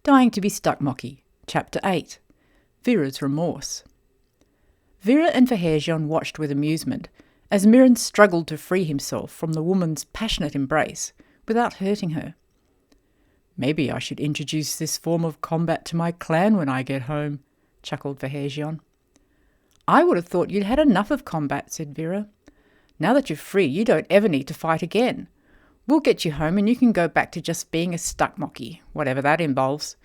Dying to be Stuckmocky, Chapter 8, Vira's Remorse. Vira and Fahyrjeon watched with amusement as Mirrin struggled to free himself from the woman's passionate embrace without hurting her. "Maybe I should introduce this form of combat to my clan when I get home," chuckled Fahyrjeon. "I would have thought you'd had enough of combat," said Vira. "Now that you're free, you don't ever need to fight again. We'll get you home and you can go back to just being a Stuckmocky, whatever that involves.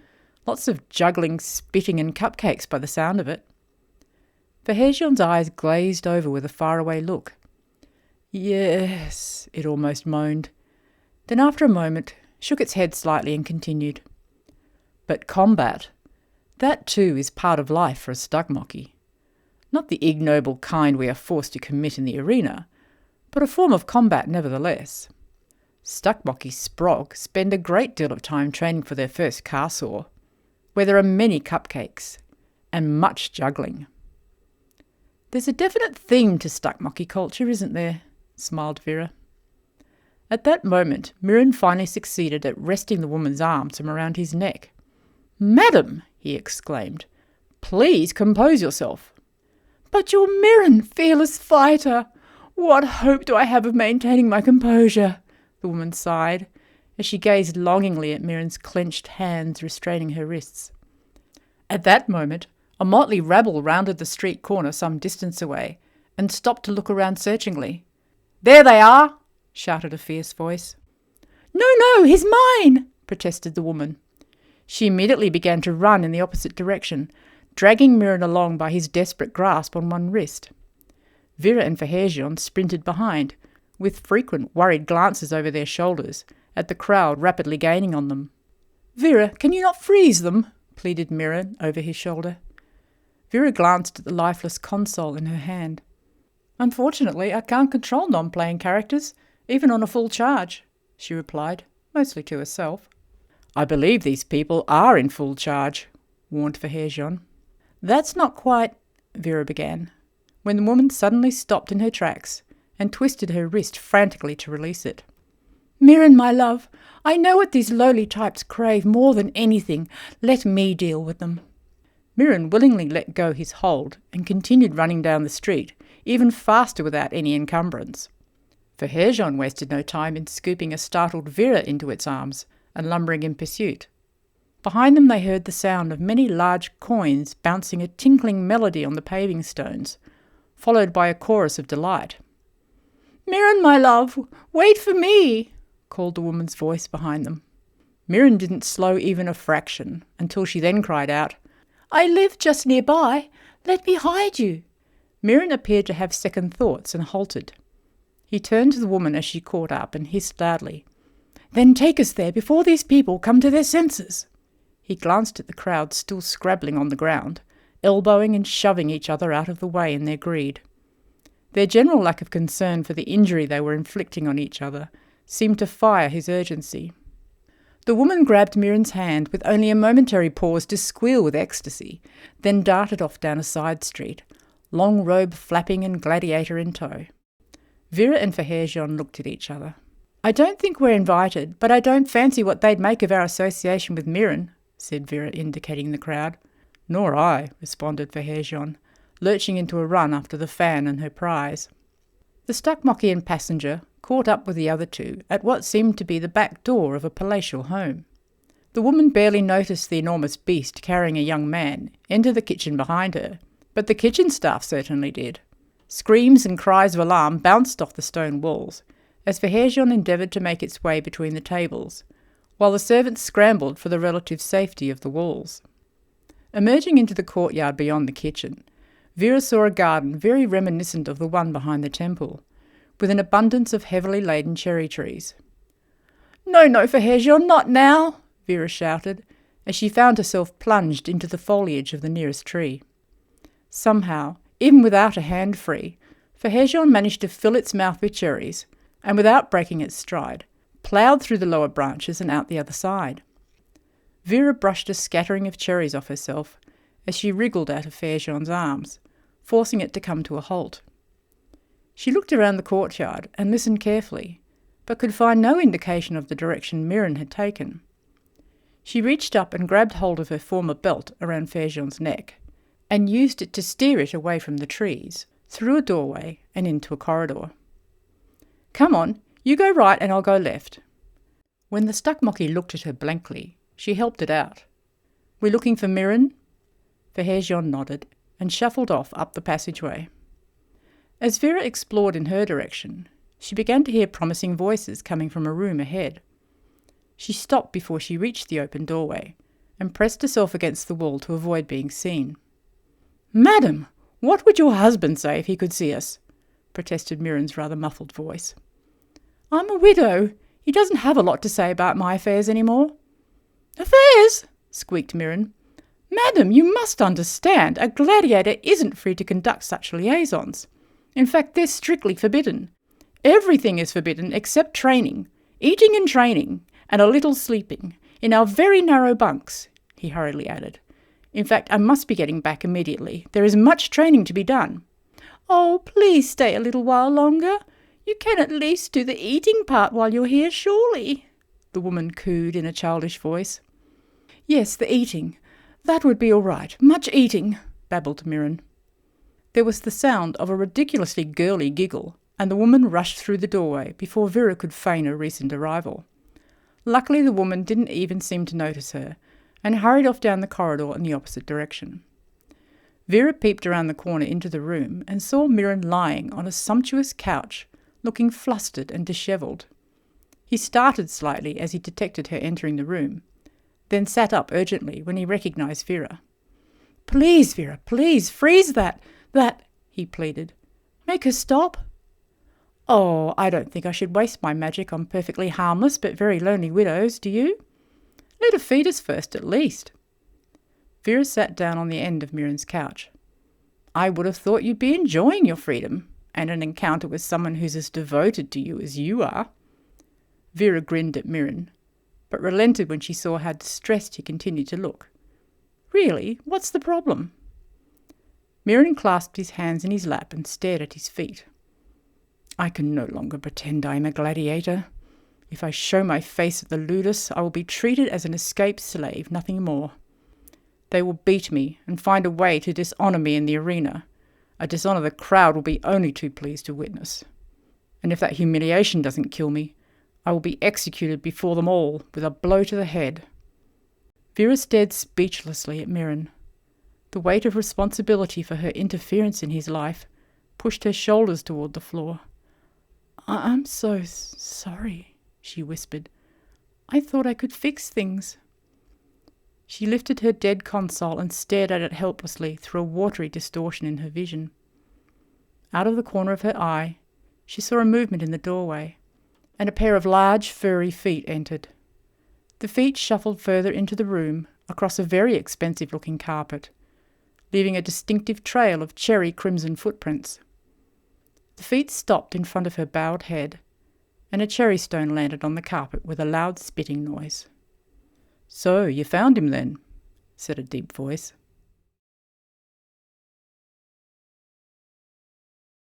Lots of juggling, spitting and cupcakes by the sound of it." Fahyrjeon's eyes glazed over with a faraway look. "Yes," it almost moaned. Then after a moment, shook its head slightly and continued. "But combat, that too is part of life for a Stuckmocky. Not the ignoble kind we are forced to commit in the arena, but a form of combat nevertheless. Stuckmocky Sprog spend a great deal of time training for their first Carsaw, where there are many cupcakes and much juggling." "There's a definite theme to Stuckmocky culture, isn't there?" smiled Vira. At that moment, Mirrin finally succeeded at wresting the woman's arms from around his neck. "Madam," he exclaimed, "please compose yourself." "But you're Mirrin, fearless fighter. What hope do I have of maintaining my composure?" the woman sighed, as she gazed longingly at Mirrin's clenched hands restraining her wrists. At that moment, a motley rabble rounded the street corner some distance away and stopped to look around searchingly. "There they are!" shouted a fierce voice. No, he's mine!" protested the woman. She immediately began to run in the opposite direction, dragging Mirrin along by his desperate grasp on one wrist. Vira and Fahyrjeon sprinted behind, with frequent worried glances over their shoulders at the crowd rapidly gaining on them. "Vira, can you not freeze them?" pleaded Mirrin over his shoulder. Vira glanced at the lifeless console in her hand. "Unfortunately, I can't control non-playing characters, even on a full charge," she replied, mostly to herself. "I believe these people are in full charge," warned Fahyrjeon. "That's not quite," Vira began, when the woman suddenly stopped in her tracks and twisted her wrist frantically to release it. "Mirrin, my love, I know what these lowly types crave more than anything. Let me deal with them." Mirrin willingly let go his hold and continued running down the street, even faster without any encumbrance. Fahyrjeon wasted no time in scooping a startled Vira into its arms and lumbering in pursuit. Behind them they heard the sound of many large coins bouncing a tinkling melody on the paving stones, followed by a chorus of delight. "Mirrin, my love, wait for me!" called the woman's voice behind them. Mirrin didn't slow even a fraction, until she then cried out, "I live just nearby. Let me hide you." Mirrin appeared to have second thoughts and halted. He turned to the woman as she caught up and hissed loudly, "Then take us there before these people come to their senses." He glanced at the crowd still scrabbling on the ground, elbowing and shoving each other out of the way in their greed. Their general lack of concern for the injury they were inflicting on each other seemed to fire his urgency. The woman grabbed Mirrin's hand with only a momentary pause to squeal with ecstasy, then darted off down a side street, long robe flapping and gladiator in tow. Vira and Fahyrjeon looked at each other. "I don't think we're invited, but I don't fancy what they'd make of our association with Mirrin," said Vira, indicating the crowd. "Nor I," responded Fahyrjeon, lurching into a run after the fan and her prize. The Stuckmockian passenger caught up with the other two at what seemed to be the back door of a palatial home. The woman barely noticed the enormous beast carrying a young man enter the kitchen behind her, but the kitchen staff certainly did. Screams and cries of alarm bounced off the stone walls as Fahyrjeon endeavoured to make its way between the tables, while the servants scrambled for the relative safety of the walls. Emerging into the courtyard beyond the kitchen, Vira saw a garden very reminiscent of the one behind the temple, with an abundance of heavily laden cherry trees. No, Fahyrjeon, not now!" Vira shouted, as she found herself plunged into the foliage of the nearest tree. Somehow, even without a hand free, Fahyrjeon managed to fill its mouth with cherries, and without breaking its stride, ploughed through the lower branches and out the other side. Vira brushed a scattering of cherries off herself as she wriggled out of Fahyrjeon's arms, forcing it to come to a halt. She looked around the courtyard and listened carefully, but could find no indication of the direction Mirrin had taken. She reached up and grabbed hold of her former belt around Fahyrjeon's neck and used it to steer it away from the trees, through a doorway and into a corridor. "Come on, you go right and I'll go left." When the Stuckmocky looked at her blankly, she helped it out. "We looking for Mirrin?" Fahyrjeon nodded and shuffled off up the passageway. As Vira explored in her direction, she began to hear promising voices coming from a room ahead. She stopped before she reached the open doorway and pressed herself against the wall to avoid being seen. "Madam, what would your husband say if he could see us?" protested Mirren's rather muffled voice. "I'm a widow. He doesn't have a lot to say about my affairs anymore." "Affairs?" squeaked Mirren. "Madam, you must understand, a gladiator isn't free to conduct such liaisons. In fact, they're strictly forbidden. Everything is forbidden except training, eating and training, and a little sleeping, in our very narrow bunks," he hurriedly added. "In fact, I must be getting back immediately. There is much training to be done." "Oh, please stay a little while longer. You can at least do the eating part while you're here, surely," the woman cooed in a childish voice. "Yes, the eating. That would be all right. Much eating," babbled Mirren. There was the sound of a ridiculously girly giggle, and the woman rushed through the doorway before Vira could feign her recent arrival. Luckily, the woman didn't even seem to notice her, and hurried off down the corridor in the opposite direction. Vira peeped around the corner into the room and saw Mirren lying on a sumptuous couch, looking flustered and dishevelled. He started slightly as he detected her entering the room, then sat up urgently when he recognised Vira. "Please, Vira, please, freeze that, he pleaded. "Make her stop." "Oh, I don't think I should waste my magic on perfectly harmless but very lonely widows, do you? Let her feed us first, at least." Vira sat down on the end of Mirren's couch. "I would have thought you'd be enjoying your freedom and an encounter with someone who's as devoted to you as you are." Vira grinned at Mirren, but relented when she saw how distressed he continued to look. "Really, what's the problem?" Mirren clasped his hands in his lap and stared at his feet. "I can no longer pretend I am a gladiator. If I show my face at the ludus, I will be treated as an escaped slave, nothing more. They will beat me and find a way to dishonour me in the arena, a dishonour the crowd will be only too pleased to witness. And if that humiliation doesn't kill me, I will be executed before them all with a blow to the head." Vira stared speechlessly at Mirren. The weight of responsibility for her interference in his life pushed her shoulders toward the floor. I'm so sorry," she whispered. "I thought I could fix things." She lifted her dead console and stared at it helplessly through a watery distortion in her vision. Out of the corner of her eye, she saw a movement in the doorway, and a pair of large, furry feet entered. The feet shuffled further into the room, across a very expensive-looking carpet, leaving a distinctive trail of cherry crimson footprints. The feet stopped in front of her bowed head, and a cherry stone landed on the carpet with a loud spitting noise. "So, you found him then?" said a deep voice.